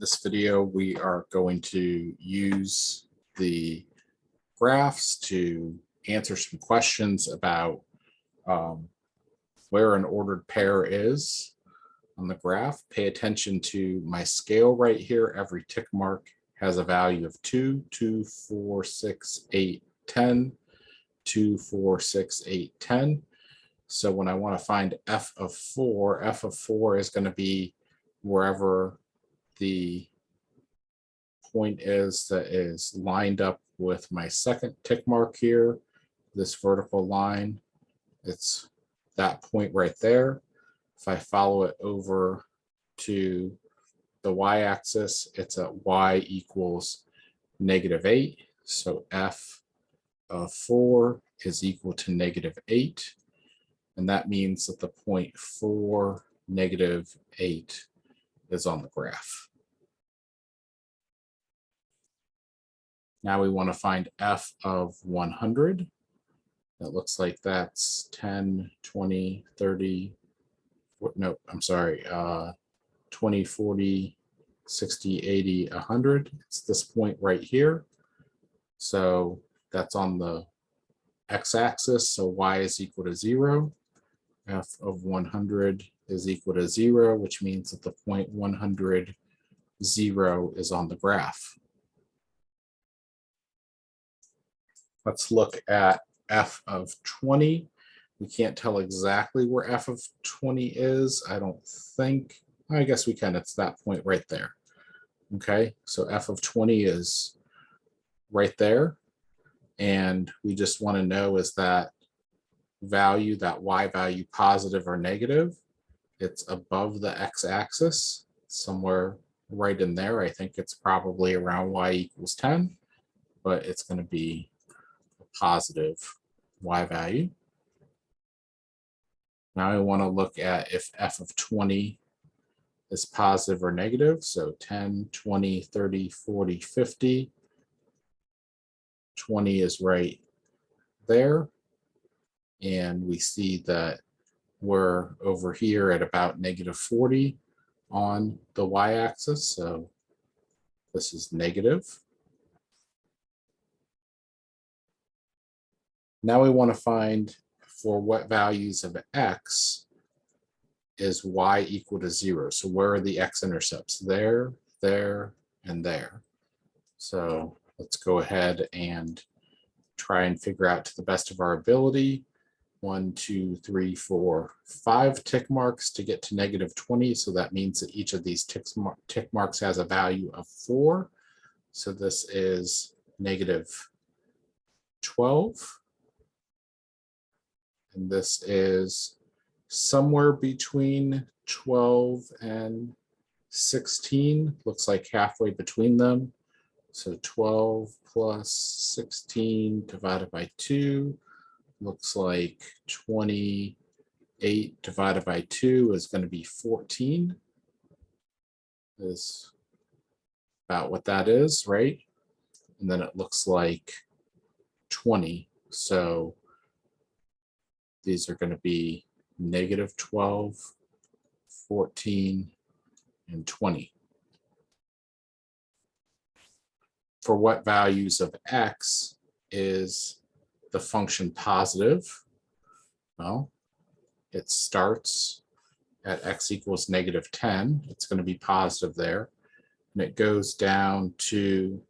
this video, we are going to use the graphs to answer some questions about where an ordered pair is on the graph. Pay attention to my scale right here. Every tick mark has a value of 2, 2, 4, 6, 8, 10, 2, 4, 6, 8, 10. So when I want to find f of 4 is going to be wherever the point is that is lined up with my second tick mark here, this vertical line. It's that point right there. If I follow it over to the y-axis, it's at y equals -8. So f of 4 is equal to -8. And that means that the point 4, -8 is on the graph. Now we want to find f of 100. It looks like that's 10, 20, 30, no, I'm sorry, 20, 40, 60, 80, 100. It's this point right here. So that's on the x-axis, so y is equal to 0. F of 100 is equal to 0, which means that the point 100, 0 is on the graph. Let's look at f of 20. We can't tell exactly where f of 20 is. I don't think, I guess we can, it's that point right there. Okay, so f of 20 is right there. And we just want to know, is that value, that y value, positive or negative? It's above the x-axis, somewhere right in there. I think it's probably around y equals 10, but it's going to be a positive y value. Now I want to look at if f of 20 is positive or negative. So 10, 20, 30, 40, 50. 20 is right there. And we see that we're over here at about -40 on the y-axis. So this is negative. Now we want to find for what values of x is y equal to 0. So where are the x-intercepts? There, there, and there. So let's go ahead and try and figure out to the best of our ability. 1, 2, 3, 4, 5 tick marks to get to -20. So that means that each of these tick marks has a value of 4. So this is -12. And this is somewhere between 12 and 16. Looks like halfway between them. So 12 plus 16 divided by 2 looks like 28 divided by 2 is going to be 14. Is about what that is, right? And then it looks like 20. So these are going to be -12, 14, and 20. For what values of x is the function positive? Well, it starts at x equals -10. It's going to be positive there. And it goes down to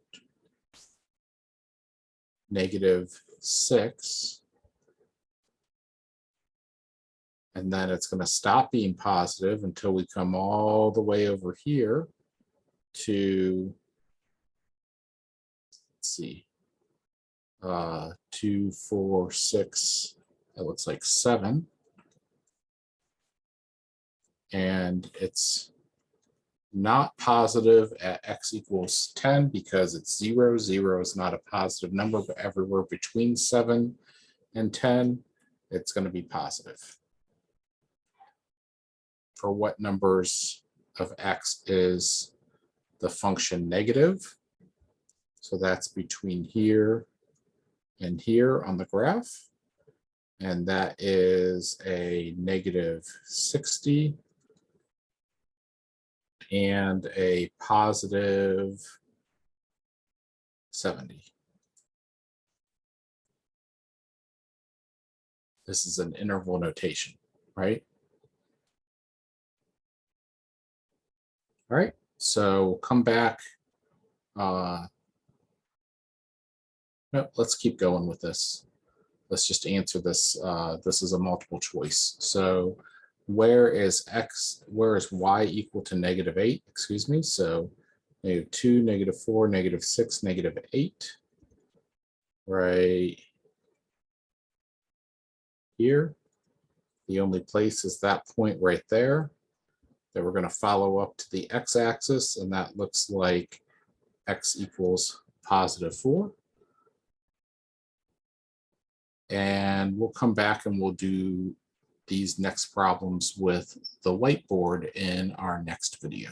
-6. And then it's going to stop being positive until we come all the way over here to, let's see, 2, 4, 6, it looks like 7. And it's not positive at x equals 10 because it's 0. 0 is not a positive number, but everywhere between 7 and 10, it's going to be positive. For what numbers of x is the function negative? So that's between here and here on the graph. And that is a -60 and a positive 70. This is an interval notation, right? All right, so come back. No, let's keep going with this. Let's just answer this. This is a multiple choice. So where is y equal to -8? Excuse me. So -2, -4, -6, -8. Right here. The only place is that point right there that we're going to follow up to the x-axis, and that looks like x equals +4. And we'll come back and we'll do these next problems with the whiteboard in our next video.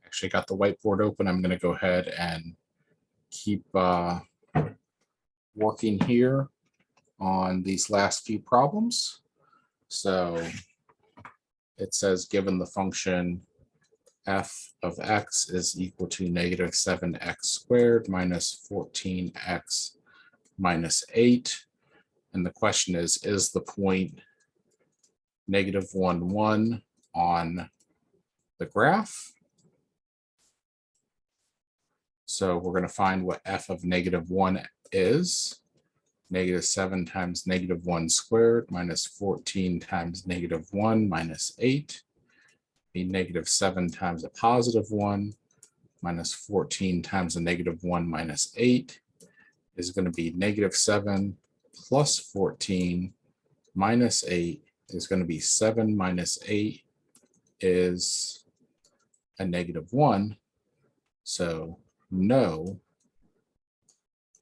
Actually got the whiteboard open. I'm going to go ahead and keep working here on these last few problems. So it says given the function f of x is equal to -7x squared minus 14x minus 8. And the question is the point -1, 1 on the graph? So we're going to find what f of -1 is. -7 times -1 squared minus 14 times -1 minus 8. Be -7 times a +1 minus 14 times a -1 minus 8 is going to be -7 plus 14 minus 8 is going to be 7 minus 8 is a -1. So no,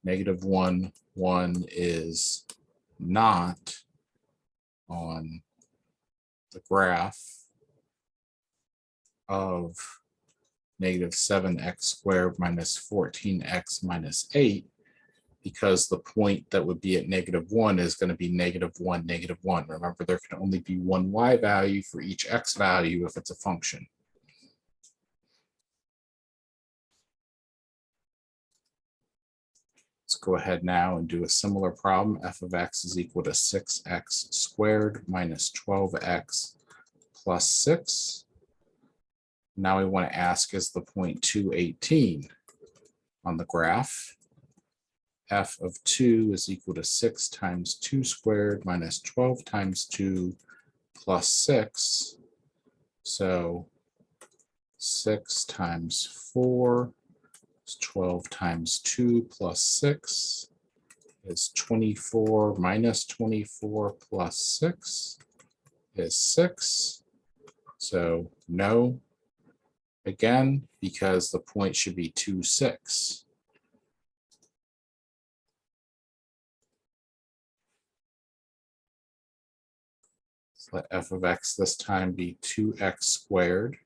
-1, 1 is not on the graph of -7x squared minus 14x minus 8, because the point that would be at -1 is going to be -1, -1. Remember, there can only be one y value for each x value if it's a function. Let's go ahead now and do a similar problem. F of x is equal to 6x squared minus 12x plus 6. Now we want to ask, is the point 218 on the graph? F of 2 is equal to 6 times 2 squared minus 12 times 2 plus 6. So 6 times 4 is 12 times 2 plus 6 is 24 minus 24 plus 6 is 6. So no, again, because the point should be 2, 6. So let f of x this time be 2x squared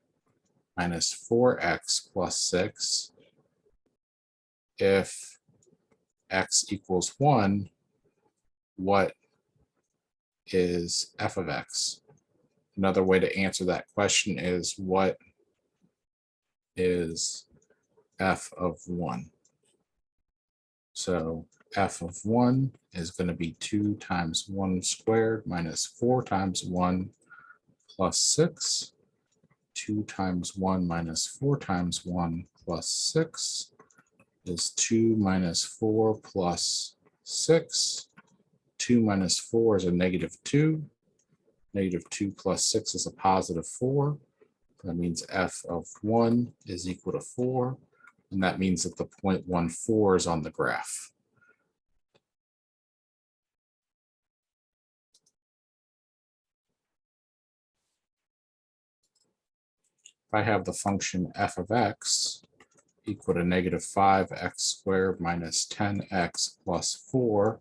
minus 4x plus 6. If x equals 1, what is f of x? Another way to answer that question is, what is f of 1? So f of 1 is going to be 2 times 1 squared minus 4 times 1 plus 6. 2 times 1 minus 4 times 1 plus 6 is 2 minus 4 plus 6. 2 minus 4 is a -2. -2 plus 6 is a +4. That means f of 1 is equal to 4. And that means that the point 14 is on the graph. If I have the function f of x equal to -5x squared minus 10x plus 4,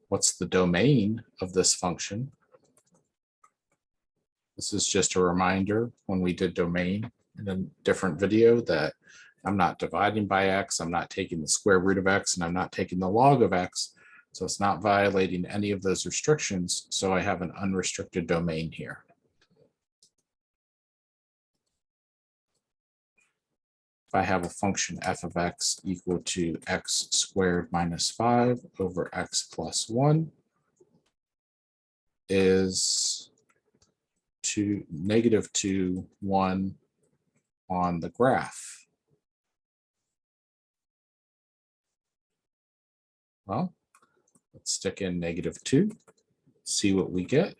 what's the domain of this function? This is just a reminder when we did domain in a different video that I'm not dividing by x, I'm not taking the square root of x, and I'm not taking the log of x. So it's not violating any of those restrictions. So I have an unrestricted domain here. If I have a function f of x equal to x squared minus 5 over x plus 1 is -2, 1 on the graph. Well, let's stick in -2, see what we get.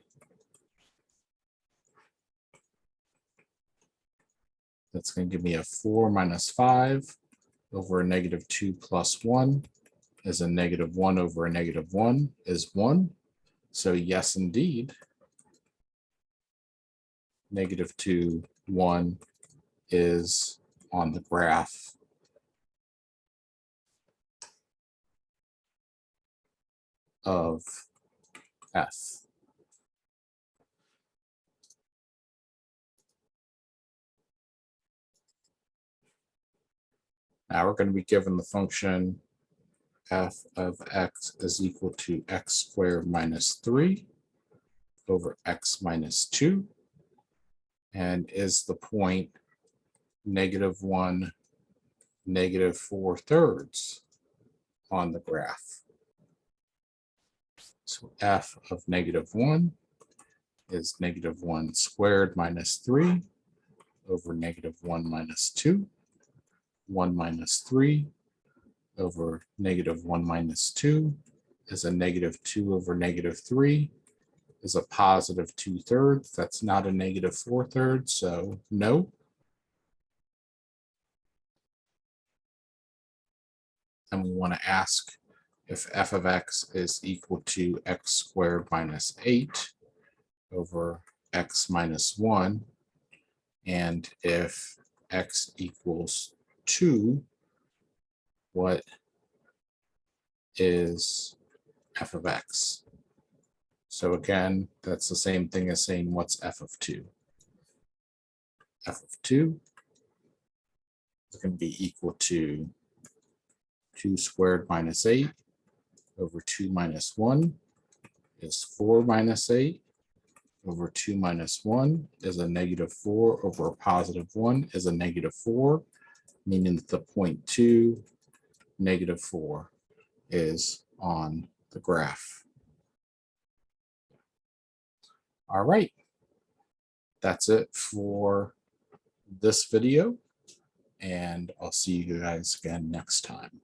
That's going to give me a 4 minus 5 over a -2 plus 1 is a -1 over a -1 is 1. So yes, indeed, -2, 1 is on the graph of f. Now we're going to be given the function f of x is equal to x squared minus 3 over x minus 2, and is the point -1, -4/3 on the graph. So f of -1 is -1 squared minus 3 over -1 minus 2. 1 minus 3 over -1 minus 2 is a -2 over -3 is a positive 2/3. That's not a -4/3, so no. And we want to ask if f of x is equal to x squared minus 8 over x minus 1, and if x equals 2, what is f of x? So again, that's the same thing as saying what's f of 2. F of 2 is going to be equal to 2 squared minus 8 over 2 minus 1 is 4 minus 8 over 2 minus 1 is a -4 over a positive 1 is a -4, meaning that the point 2, -4 is on the graph. All right, that's it for this video, and I'll see you guys again next time.